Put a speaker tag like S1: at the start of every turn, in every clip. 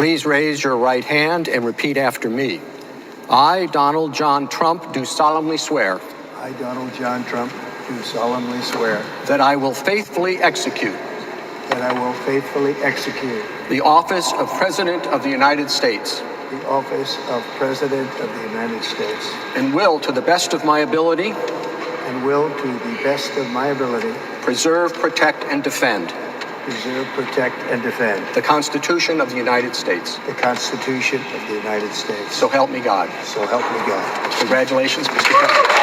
S1: Please raise your right hand and repeat after me. I, Donald John Trump, do solemnly swear
S2: I, Donald John Trump, do solemnly swear
S1: that I will faithfully execute the office of President of the United States
S2: the office of President of the United States
S1: and will, to the best of my ability,
S2: and will, to the best of my ability,
S1: preserve, protect, and defend the Constitution of the United States.
S2: the Constitution of the United States.
S1: So help me God.
S2: So help me God.
S1: Congratulations, Mr. President.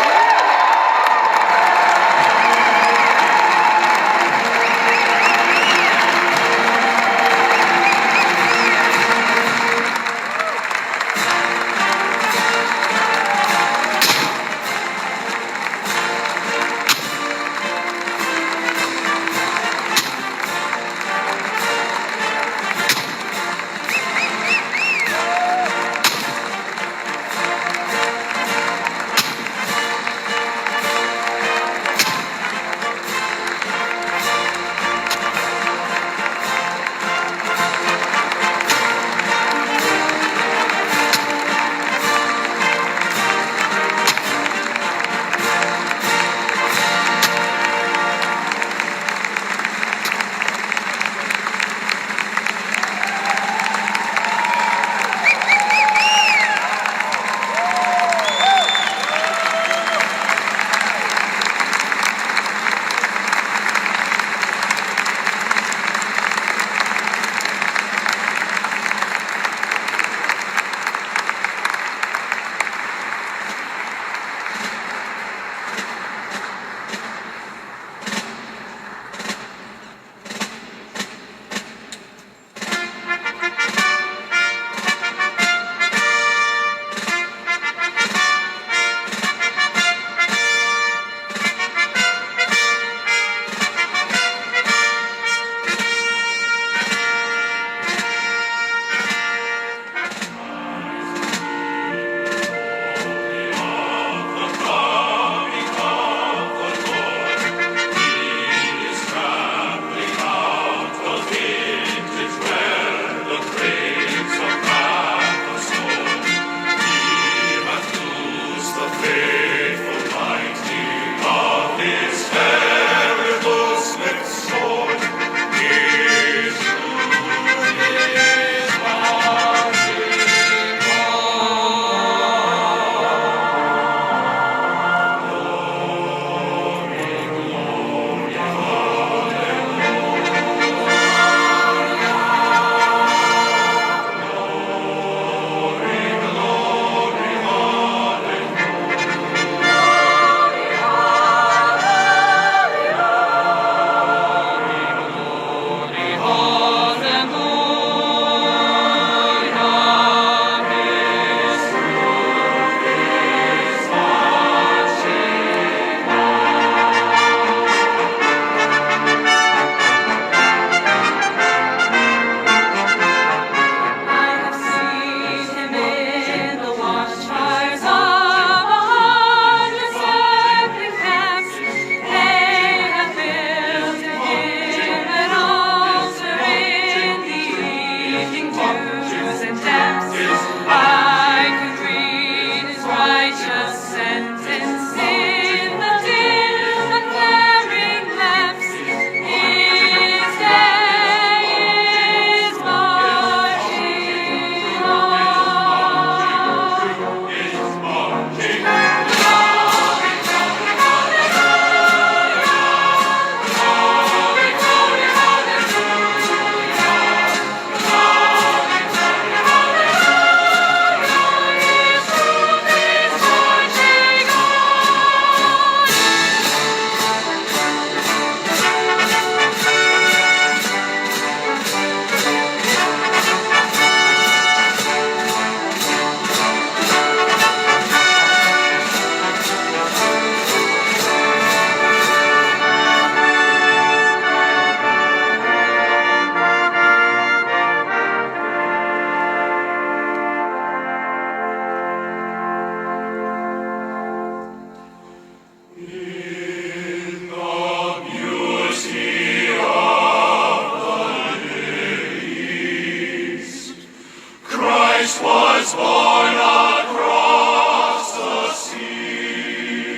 S3: was born across the sea,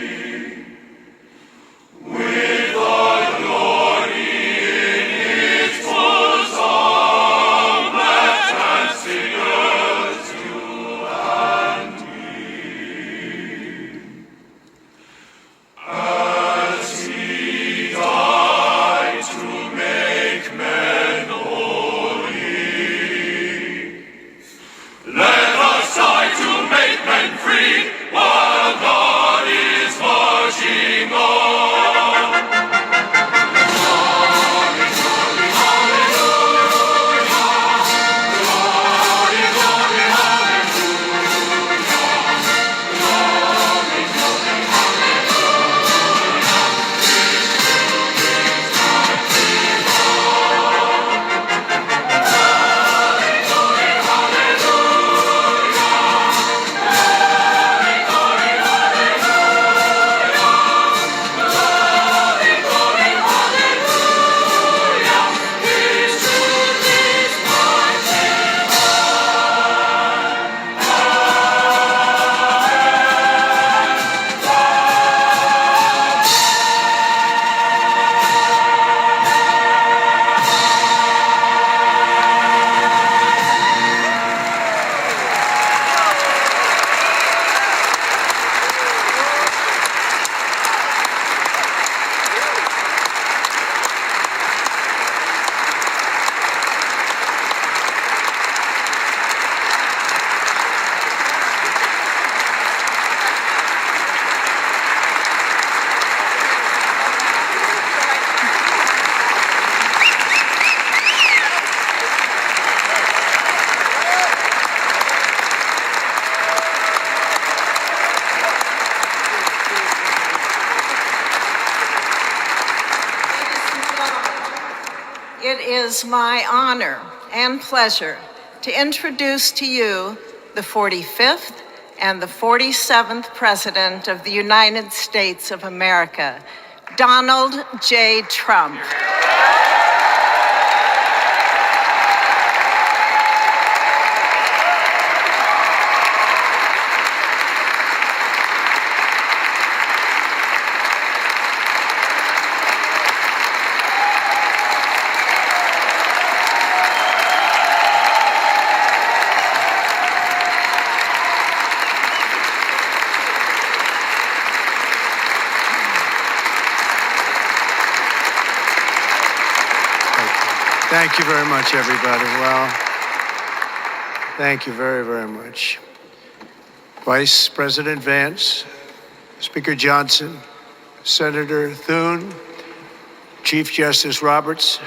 S3: with our glory in his bosom that transfigures you and me. As he died to make men holy, let us die to make men free while God is marching on.
S4: It is my honor and pleasure to introduce to you the 45th and the 47th President of the United States of America, Donald J. Trump.
S2: Thank you very much, everybody. Well, thank you very, very much. Vice President Vance, Speaker Johnson, Senator Thune, Chief Justice Roberts,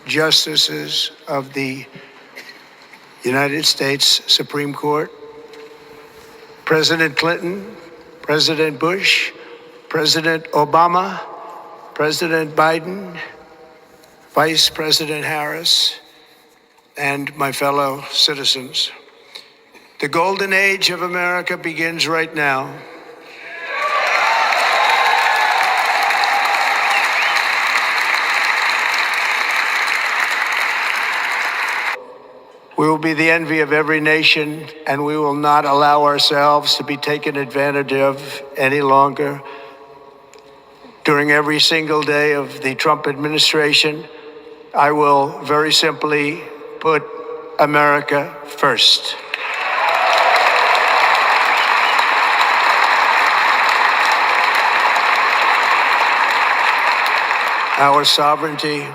S2: Justices of the United States Supreme Court, President Clinton, President Bush, President Obama, President Biden, Vice President Harris, and my fellow citizens. The golden age of America begins right now. We will be the envy of every nation, and we will not allow ourselves to be taken advantage of any longer. During every single day of the Trump administration, I will very simply put America first. Our sovereignty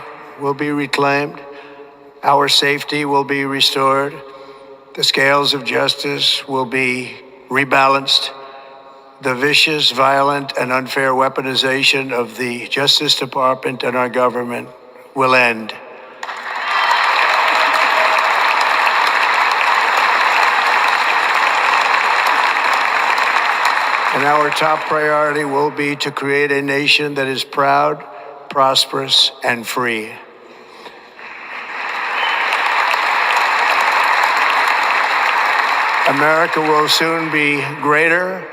S2: will be reclaimed. Our safety will be restored. The scales of justice will be rebalanced. The vicious, violent, and unfair weaponization of the Justice Department and our government will end. And our top priority will be to create a nation that is proud, prosperous, and free. America will soon be greater,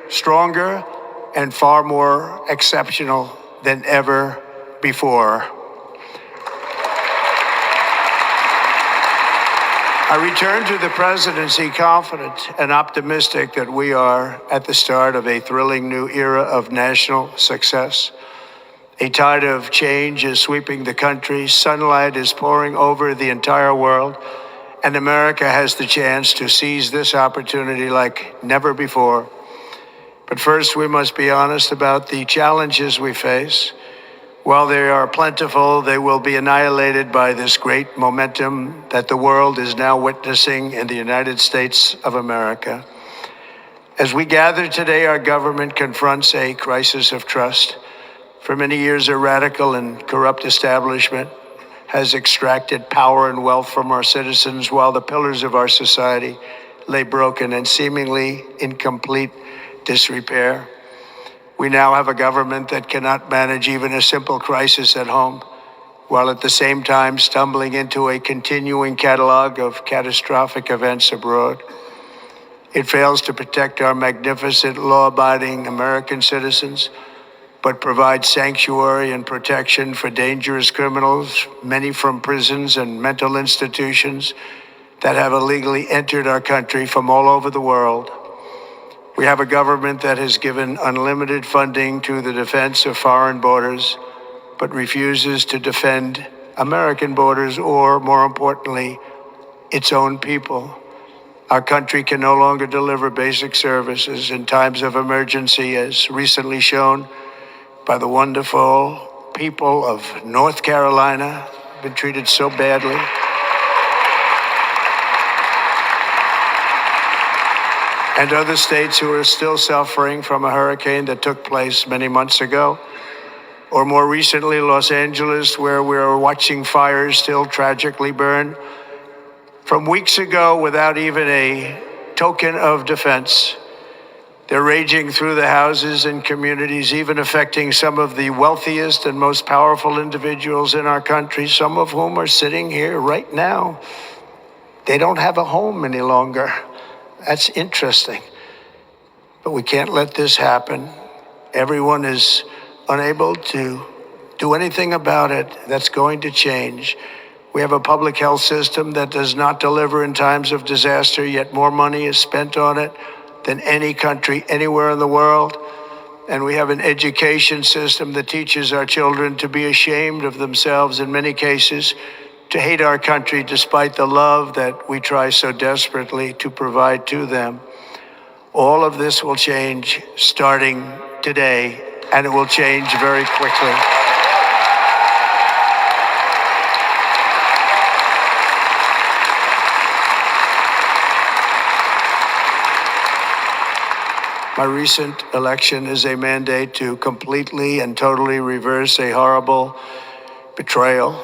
S2: stronger, and far more exceptional than ever before. I return to the presidency confident and optimistic that we are at the start of a thrilling new era of national success. A tide of change is sweeping the country, sunlight is pouring over the entire world, and America has the chance to seize this opportunity like never before. But first, we must be honest about the challenges we face. While they are plentiful, they will be annihilated by this great momentum that the world is now witnessing in the United States of America. As we gather today, our government confronts a crisis of trust. For many years, a radical and corrupt establishment has extracted power and wealth from our citizens while the pillars of our society lay broken and seemingly in complete disrepair. We now have a government that cannot manage even a simple crisis at home, while at the same time stumbling into a continuing catalog of catastrophic events abroad. It fails to protect our magnificent, law-abiding American citizens, but provides sanctuary and protection for dangerous criminals, many from prisons and mental institutions that have illegally entered our country from all over the world. We have a government that has given unlimited funding to the defense of foreign borders, but refuses to defend American borders or, more importantly, its own people. Our country can no longer deliver basic services in times of emergency, as recently shown by the wonderful people of North Carolina, been treated so badly. And other states who are still suffering from a hurricane that took place many months ago. Or more recently, Los Angeles, where we are watching fires still tragically burn from weeks ago without even a token of defense. They're raging through the houses and communities, even affecting some of the wealthiest and most powerful individuals in our country, some of whom are sitting here right now. They don't have a home any longer. That's interesting. But we can't let this happen. Everyone is unable to do anything about it. That's going to change. We have a public health system that does not deliver in times of disaster, yet more money is spent on it than any country anywhere in the world. And we have an education system that teaches our children to be ashamed of themselves in many cases, to hate our country despite the love that we try so desperately to provide to them. All of this will change starting today, and it will change very quickly. My recent election is a mandate to completely and totally reverse a horrible betrayal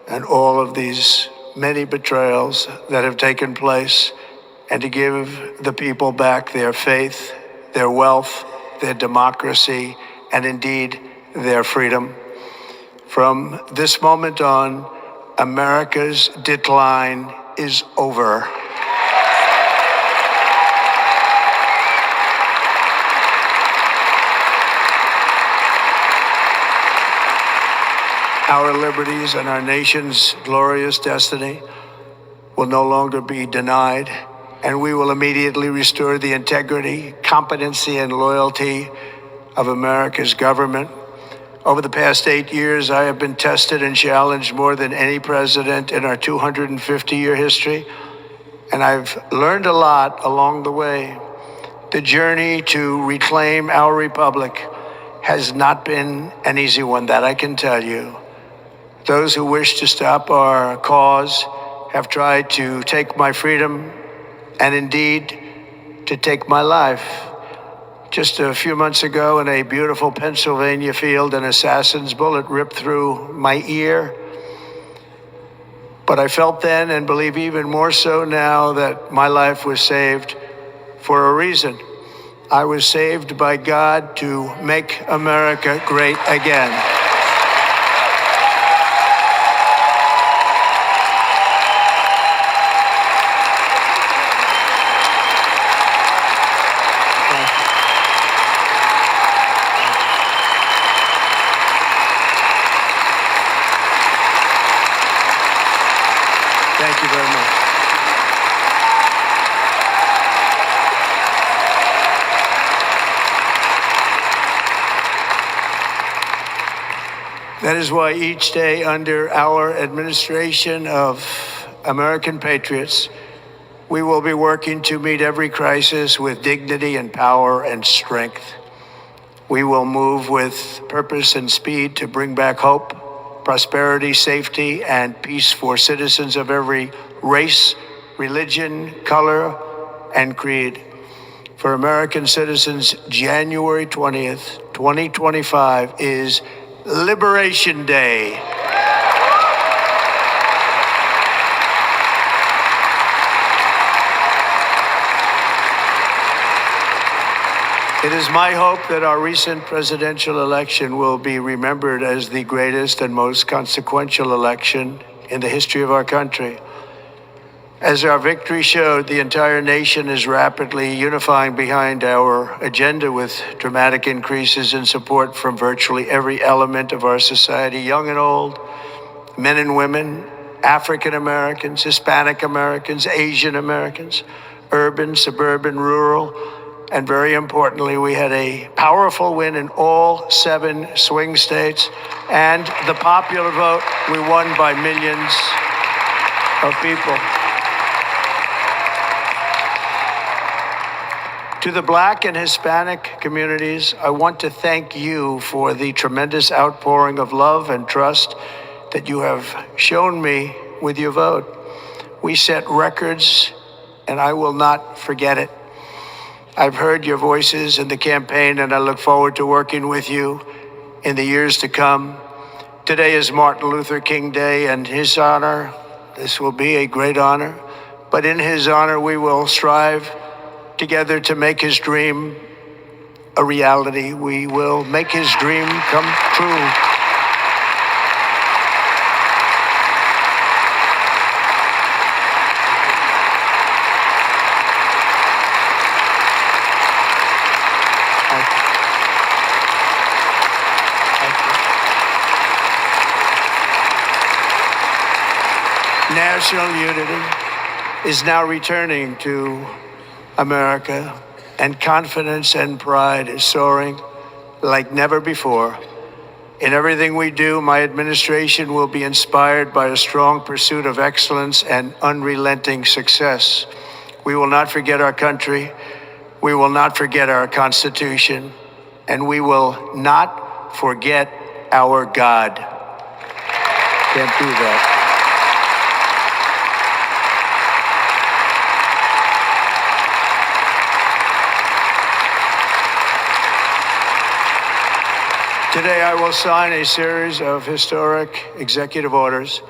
S2: and all of these many betrayals that have taken place, and to give the people back their faith, their wealth, their democracy, and indeed their freedom. From this moment on, America's decline is over. Our liberties and our nation's glorious destiny will no longer be denied, and we will immediately restore the integrity, competency, and loyalty of America's government. Over the past 8 years, I have been tested and challenged more than any president in our 250-year history, and I've learned a lot along the way. The journey to reclaim our republic has not been an easy one, that I can tell you. Those who wish to stop our cause have tried to take my freedom and indeed to take my life. Just a few months ago in a beautiful Pennsylvania field, an assassin's bullet ripped through my ear. But I felt then, and believe even more so now, that my life was saved for a reason. I was saved by God to make America great again. Thank you very much. That is why each day under our administration of American patriots, we will be working to meet every crisis with dignity and power and strength. We will move with purpose and speed to bring back hope, prosperity, safety, and peace for citizens of every race, religion, color, and creed. For American citizens, January 20th, 2025 is Liberation Day. It is my hope that our recent presidential election will be remembered as the greatest and most consequential election in the history of our country. As our victory showed, the entire nation is rapidly unifying behind our agenda with dramatic increases in support from virtually every element of our society, young and old, men and women, African Americans, Hispanic Americans, Asian Americans, urban, suburban, rural, and very importantly, we had a powerful win in all 7 swing states, and the popular vote, we won by millions of people. To the Black and Hispanic communities, I want to thank you for the tremendous outpouring of love and trust that you have shown me with your vote. We set records, and I will not forget it. I've heard your voices in the campaign, and I look forward to working with you in the years to come. Today is Martin Luther King Day, and his honor, this will be a great honor, but in his honor, we will strive together to make his dream a reality. We will make his dream come true. National unity is now returning to America, and confidence and pride is soaring like never before. In everything we do, my administration will be inspired by a strong pursuit of excellence and unrelenting success. We will not forget our country, we will not forget our Constitution, and we will not forget our God. Can't do that. Today, I will sign a series of historic executive orders.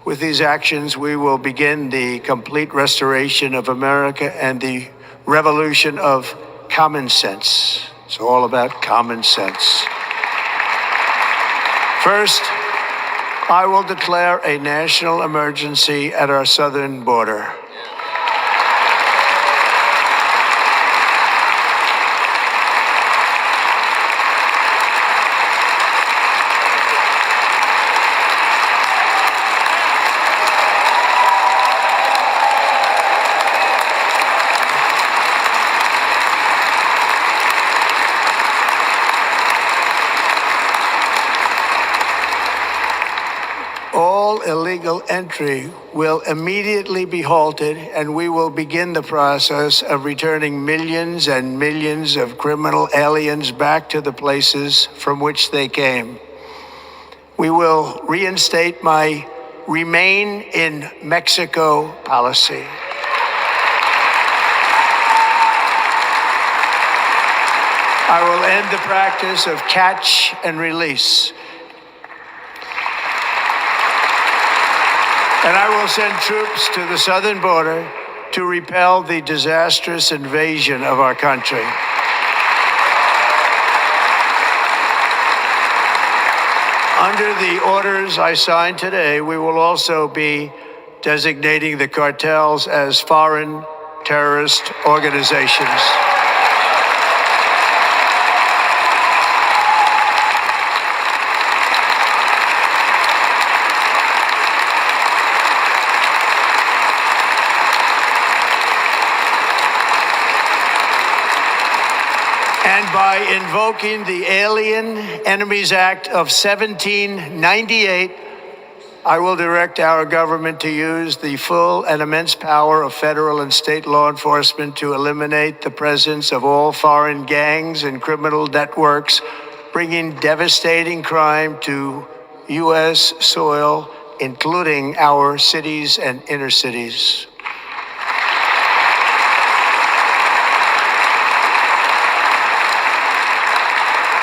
S2: With these actions, we will begin the complete restoration of America and the revolution of common sense. It's all about common sense. First, I will declare a national emergency at our southern border. All illegal entry will immediately be halted, and we will begin the process of returning millions and millions of criminal aliens back to the places from which they came. We will reinstate my Remain in Mexico policy. I will end the practice of catch and release. And I will send troops to the southern border to repel the disastrous invasion of our country. Under the orders I signed today, we will also be designating the cartels as foreign terrorist organizations. And by invoking the Alien Enemies Act of 1798, I will direct our government to use the full and immense power of federal and state law enforcement to eliminate the presence of all foreign gangs and criminal networks, bringing devastating crime to U.S. soil, including our cities and inner cities.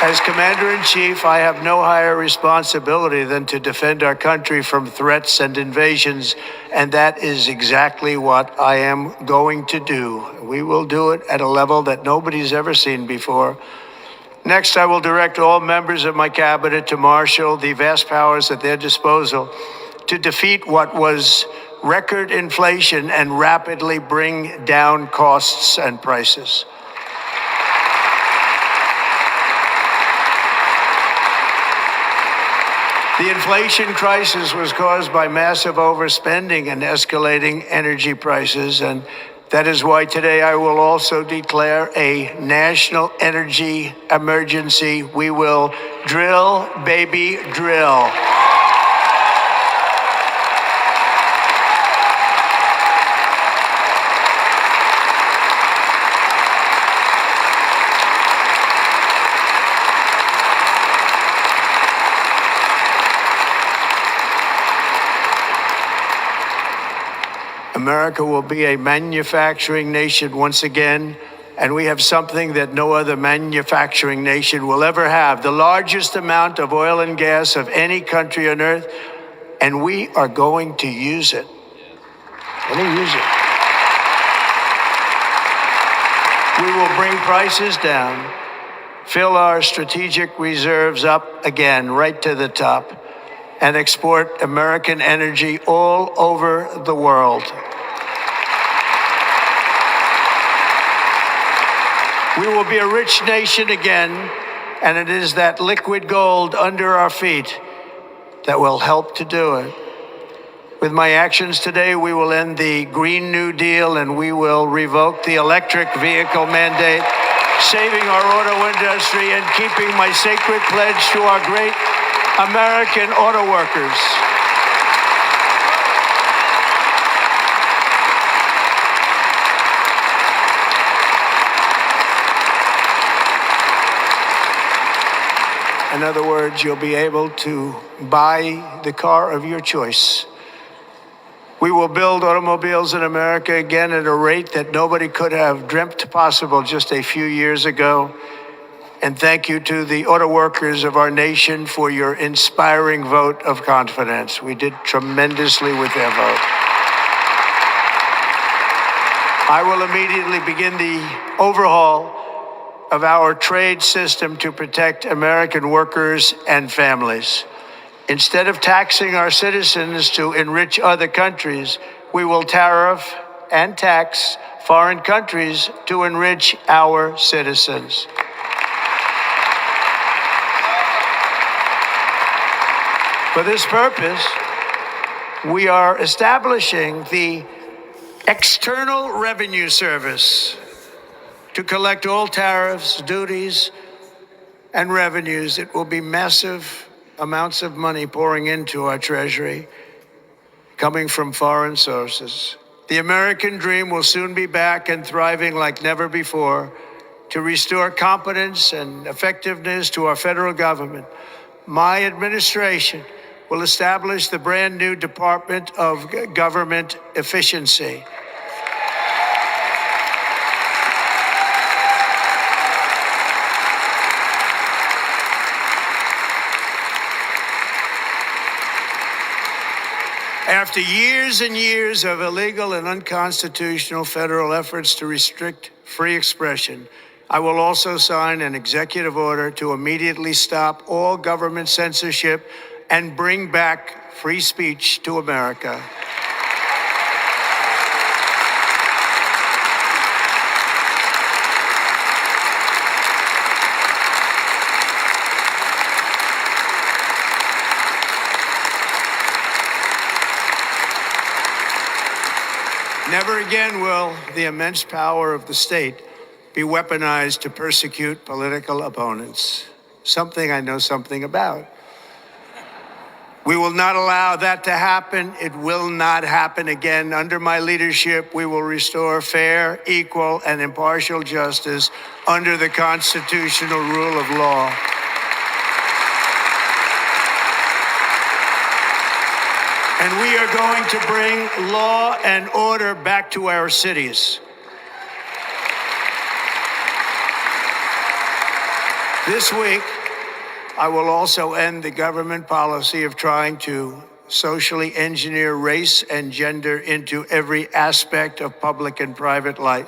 S2: As Commander-in-Chief, I have no higher responsibility than to defend our country from threats and invasions, and that is exactly what I am going to do. We will do it at a level that nobody's ever seen before. Next, I will direct all members of my cabinet to marshal the vast powers at their disposal to defeat what was record inflation and rapidly bring down costs and prices. The inflation crisis was caused by massive overspending and escalating energy prices, and that is why today I will also declare a national energy emergency. We will drill, baby, drill. America will be a manufacturing nation once again, and we have something that no other manufacturing nation will ever have, the largest amount of oil and gas of any country on earth, and we are going to use it. We will bring prices down, fill our strategic reserves up again, right to the top, and export American energy all over the world. We will be a rich nation again, and it is that liquid gold under our feet that will help to do it. With my actions today, we will end the Green New Deal and we will revoke the electric vehicle mandate, saving our auto industry and keeping my sacred pledge to our great American auto workers. In other words, you'll be able to buy the car of your choice. We will build automobiles in America again at a rate that nobody could have dreamt possible just a few years ago. And thank you to the auto workers of our nation for your inspiring vote of confidence. We did tremendously with their vote. I will immediately begin the overhaul of our trade system to protect American workers and families. Instead of taxing our citizens to enrich other countries, we will tariff and tax foreign countries to enrich our citizens. For this purpose, we are establishing the External Revenue Service to collect all tariffs, duties, and revenues. It will be massive amounts of money pouring into our treasury, coming from foreign sources. The American dream will soon be back and thriving like never before to restore competence and effectiveness to our federal government. My administration will establish the brand new Department of Government Efficiency. After years and years of illegal and unconstitutional federal efforts to restrict free expression, I will also sign an executive order to immediately stop all government censorship and bring back free speech to America. Never again will the immense power of the state be weaponized to persecute political opponents, something I know something about. We will not allow that to happen. It will not happen again. Under my leadership, we will restore fair, equal, and impartial justice under the constitutional rule of law. And we are going to bring law and order back to our cities. This week, I will also end the government policy of trying to socially engineer race and gender into every aspect of public and private life.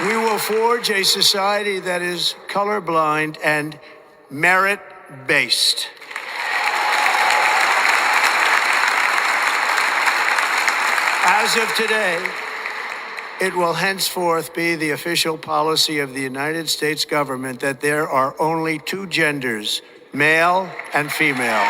S2: We will forge a society that is colorblind and merit-based. As of today, it will henceforth be the official policy of the United States government that there are only two genders, male and female.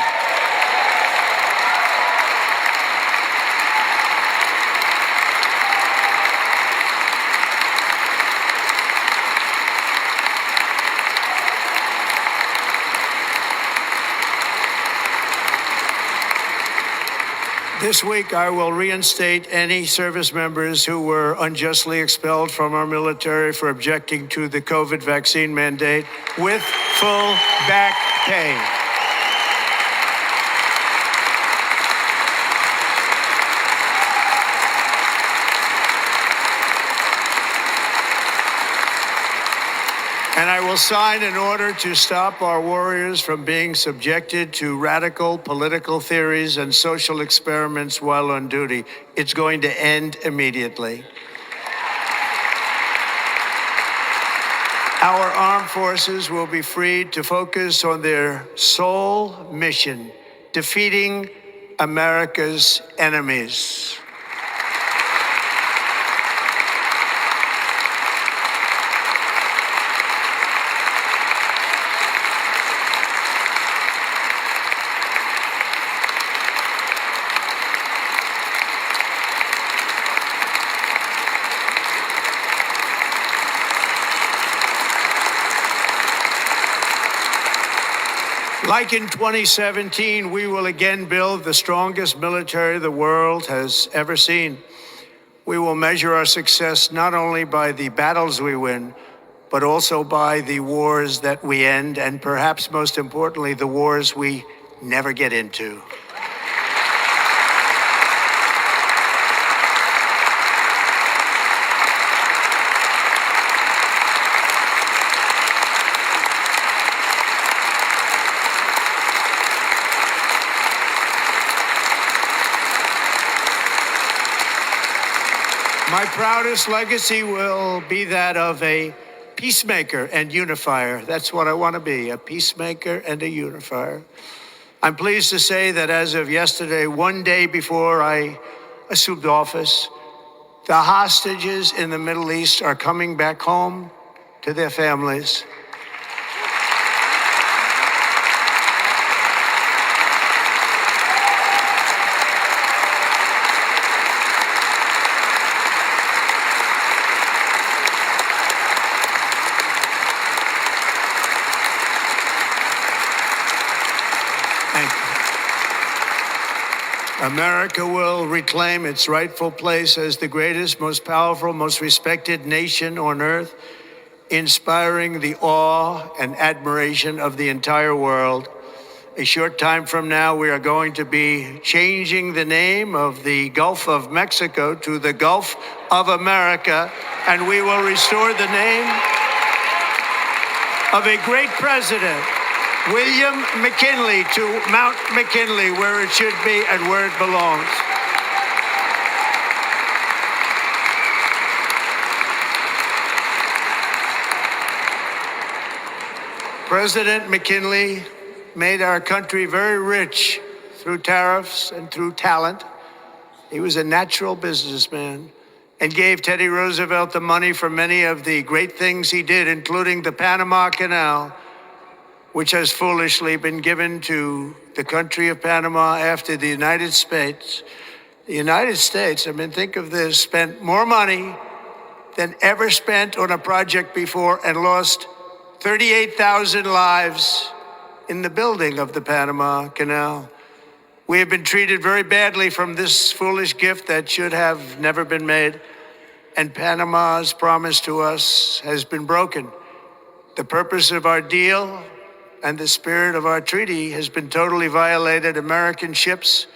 S2: This week, I will reinstate any service members who were unjustly expelled from our military for objecting to the COVID vaccine mandate with full back pay. And I will sign an order to stop our warriors from being subjected to radical political theories and social experiments while on duty. It's going to end immediately. Our armed forces will be freed to focus on their sole mission, defeating America's enemies. Like in 2017, we will again build the strongest military the world has ever seen. We will measure our success not only by the battles we win, but also by the wars that we end, and perhaps most importantly, the wars we never get into. My proudest legacy will be that of a peacemaker and unifier. That's what I want to be, a peacemaker and a unifier. I'm pleased to say that as of yesterday, one day before I assumed office, the hostages in the Middle East are coming back home to their families. America will reclaim its rightful place as the greatest, most powerful, most respected nation on earth, inspiring the awe and admiration of the entire world. A short time from now, we are going to be changing the name of the Gulf of Mexico to the Gulf of America, and we will restore the name of a great president, William McKinley, to Mount McKinley, where it should be and where it belongs. President McKinley made our country very rich through tariffs and through talent. He was a natural businessman and gave Teddy Roosevelt the money for many of the great things he did, including the Panama Canal, which has foolishly been given to the country of Panama after the United States. The United States, I mean, think of this, spent more money than ever spent on a project before and lost 38,000 lives in the building of the Panama Canal. We have been treated very badly from this foolish gift that should have never been made, and Panama's promise to us has been broken. The purpose of our deal and the spirit of our treaty has been totally violated. American ships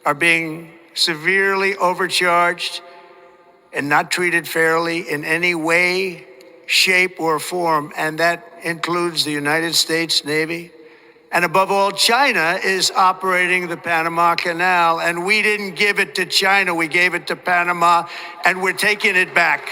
S2: are being severely overcharged and not treated fairly in any way, shape, or form, and that includes the United States Navy. And above all, China is operating the Panama Canal, and we didn't give it to China, we gave it to Panama, and we're taking it back.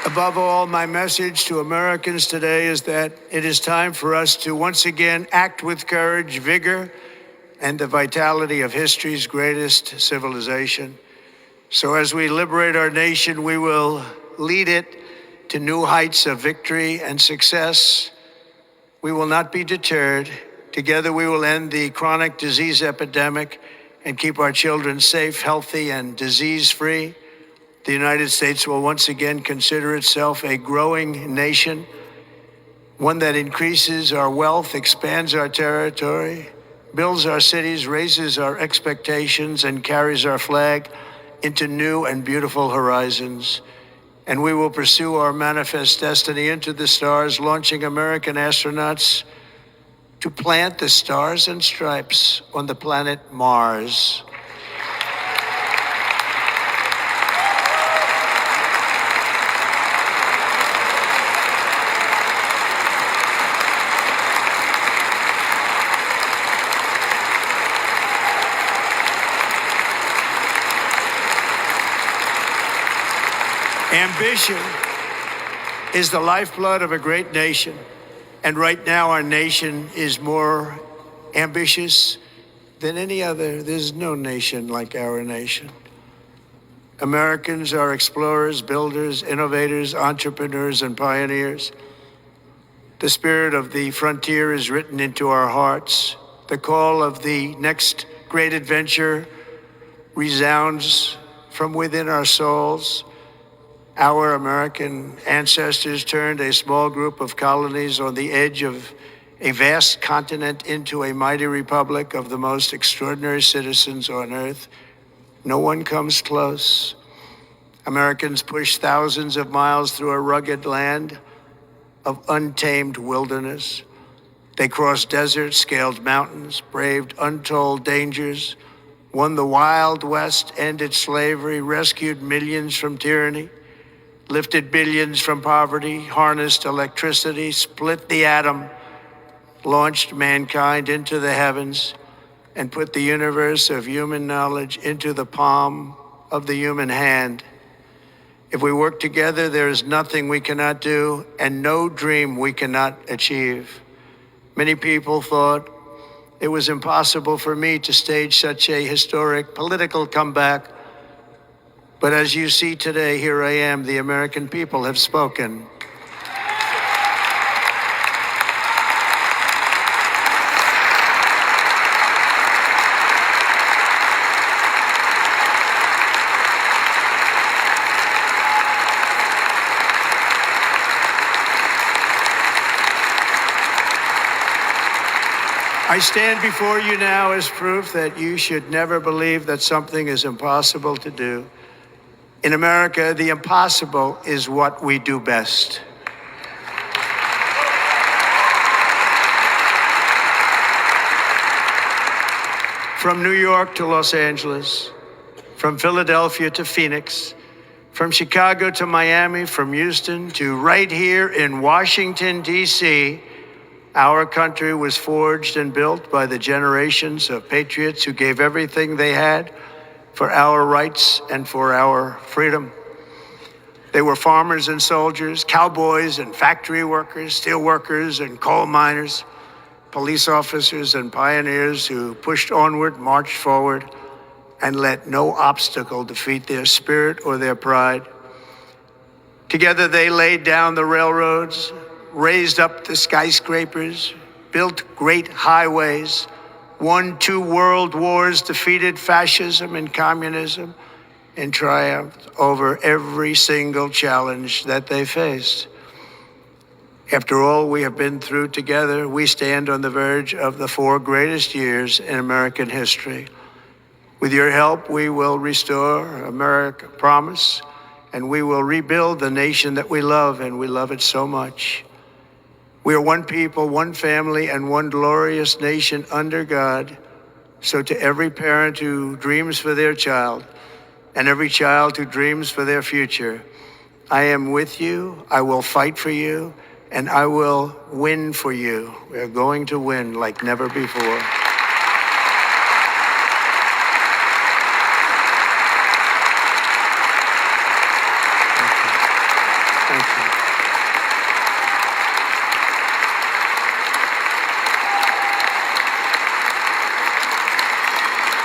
S2: Above all, my message to Americans today is that it is time for us to once again act with courage, vigor, and the vitality of history's greatest civilization. So as we liberate our nation, we will lead it to new heights of victory and success. We will not be deterred. Together we will end the chronic disease epidemic and keep our children safe, healthy, and disease-free. The United States will once again consider itself a growing nation, one that increases our wealth, expands our territory, builds our cities, raises our expectations, and carries our flag into new and beautiful horizons. And we will pursue our manifest destiny into the stars, launching American astronauts to plant the stars and stripes on the planet Mars. Ambition is the lifeblood of a great nation, and right now our nation is more ambitious than any other. There's no nation like our nation. Americans are explorers, builders, innovators, entrepreneurs, and pioneers. The spirit of the frontier is written into our hearts. The call of the next great adventure resounds from within our souls. Our American ancestors turned a small group of colonies on the edge of a vast continent into a mighty republic of the most extraordinary citizens on earth. No one comes close. Americans pushed thousands of miles through a rugged land of untamed wilderness. They crossed deserts, scaled mountains, braved untold dangers, won the Wild West, ended slavery, rescued millions from tyranny, lifted billions from poverty, harnessed electricity, split the atom, launched mankind into the heavens, and put the universe of human knowledge into the palm of the human hand. If we work together, there is nothing we cannot do and no dream we cannot achieve. Many people thought it was impossible for me to stage such a historic political comeback. But as you see today, here I am. The American people have spoken. I stand before you now as proof that you should never believe that something is impossible to do. In America, the impossible is what we do best. From New York to Los Angeles, from Philadelphia to Phoenix, from Chicago to Miami, from Houston to right here in Washington, D.C., our country was forged and built by the generations of patriots who gave everything they had for our rights and for our freedom. They were farmers and soldiers, cowboys and factory workers, steel workers and coal miners, police officers and pioneers who pushed onward, marched forward, and let no obstacle defeat their spirit or their pride. Together they laid down the railroads, raised up the skyscrapers, built great highways, won 2 world wars, defeated fascism and communism, and triumphed over every single challenge that they faced. After all we have been through together, we stand on the verge of the 4 greatest years in American history. With your help, we will restore America promise, and we will rebuild the nation that we love, and we love it so much. We are one people, one family, and one glorious nation under God. So to every parent who dreams for their child, and every child who dreams for their future, I am with you, I will fight for you, and I will win for you. We are going to win like never before. Thank you.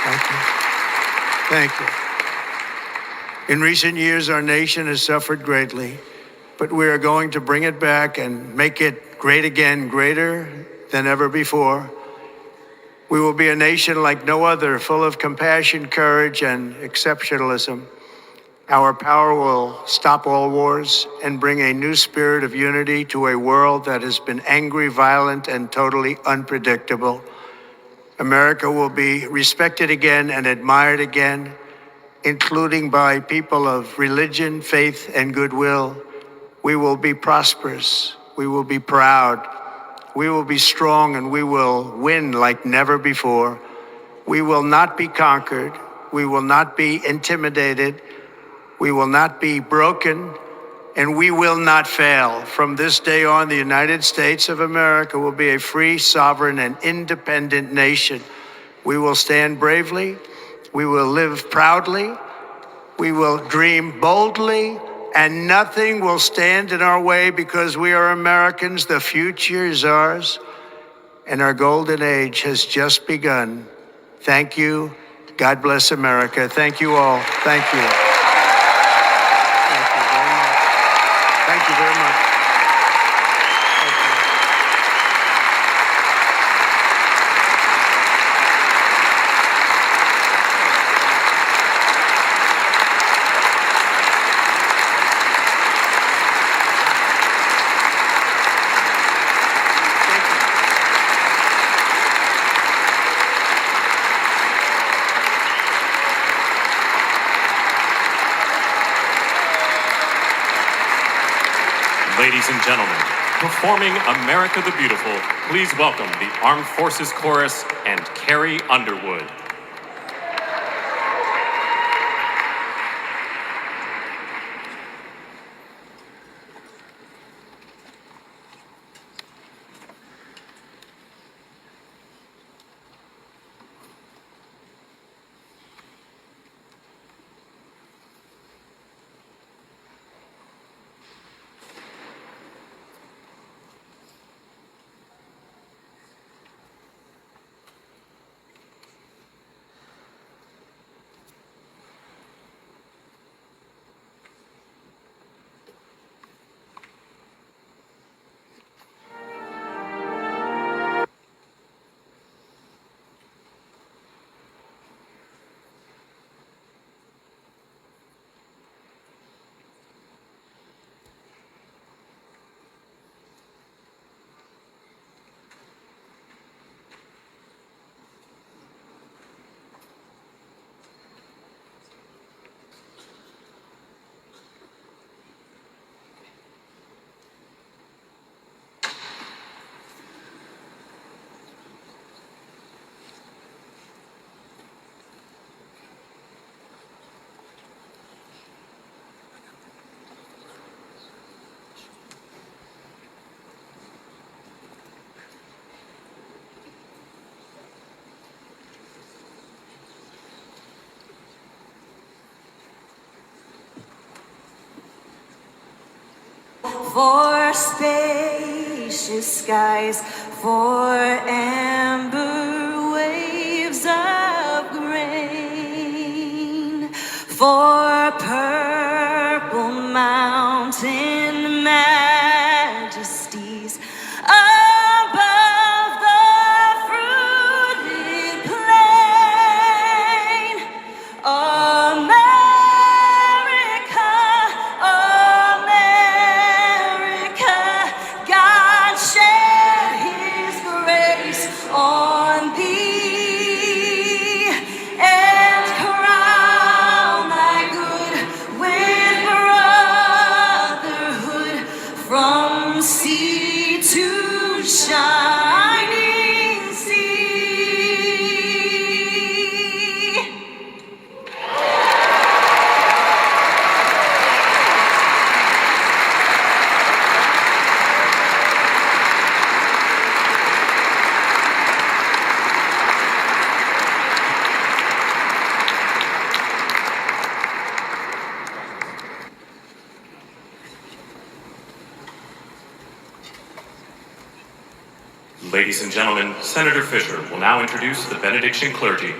S2: Thank you. Thank you. In recent years, our nation has suffered greatly, but we are going to bring it back and make it great again, greater than ever before. We will be a nation like no other, full of compassion, courage, and exceptionalism. Our power will stop all wars and bring a new spirit of unity to a world that has been angry, violent, and totally unpredictable. America will be respected again and admired again, including by people of religion, faith, and goodwill. We will be prosperous. We will be proud. We will be strong, and we will win like never before. We will not be conquered. We will not be intimidated. We will not be broken, and we will not fail. From this day on, the United States of America will be a free, sovereign, and independent nation. We will stand bravely. We will live proudly. We will dream boldly, and nothing will stand in our way because we are Americans. The future is ours, and our golden age has just begun. Thank you. God bless America. Thank you all. Thank you. Thank you very much. Thank you.
S3: Ladies and gentlemen, performing America the Beautiful, please welcome the Armed Forces Chorus and Carrie Underwood.
S5: for spacious skies, for amber waves of grain, for purple mountain majesties above the fruited plain. America, America, God shed His grace on thee and crown thy good with brotherhood from sea to shining sea.
S3: Ladies and gentlemen, Senator Fisher will now introduce the benediction clergy.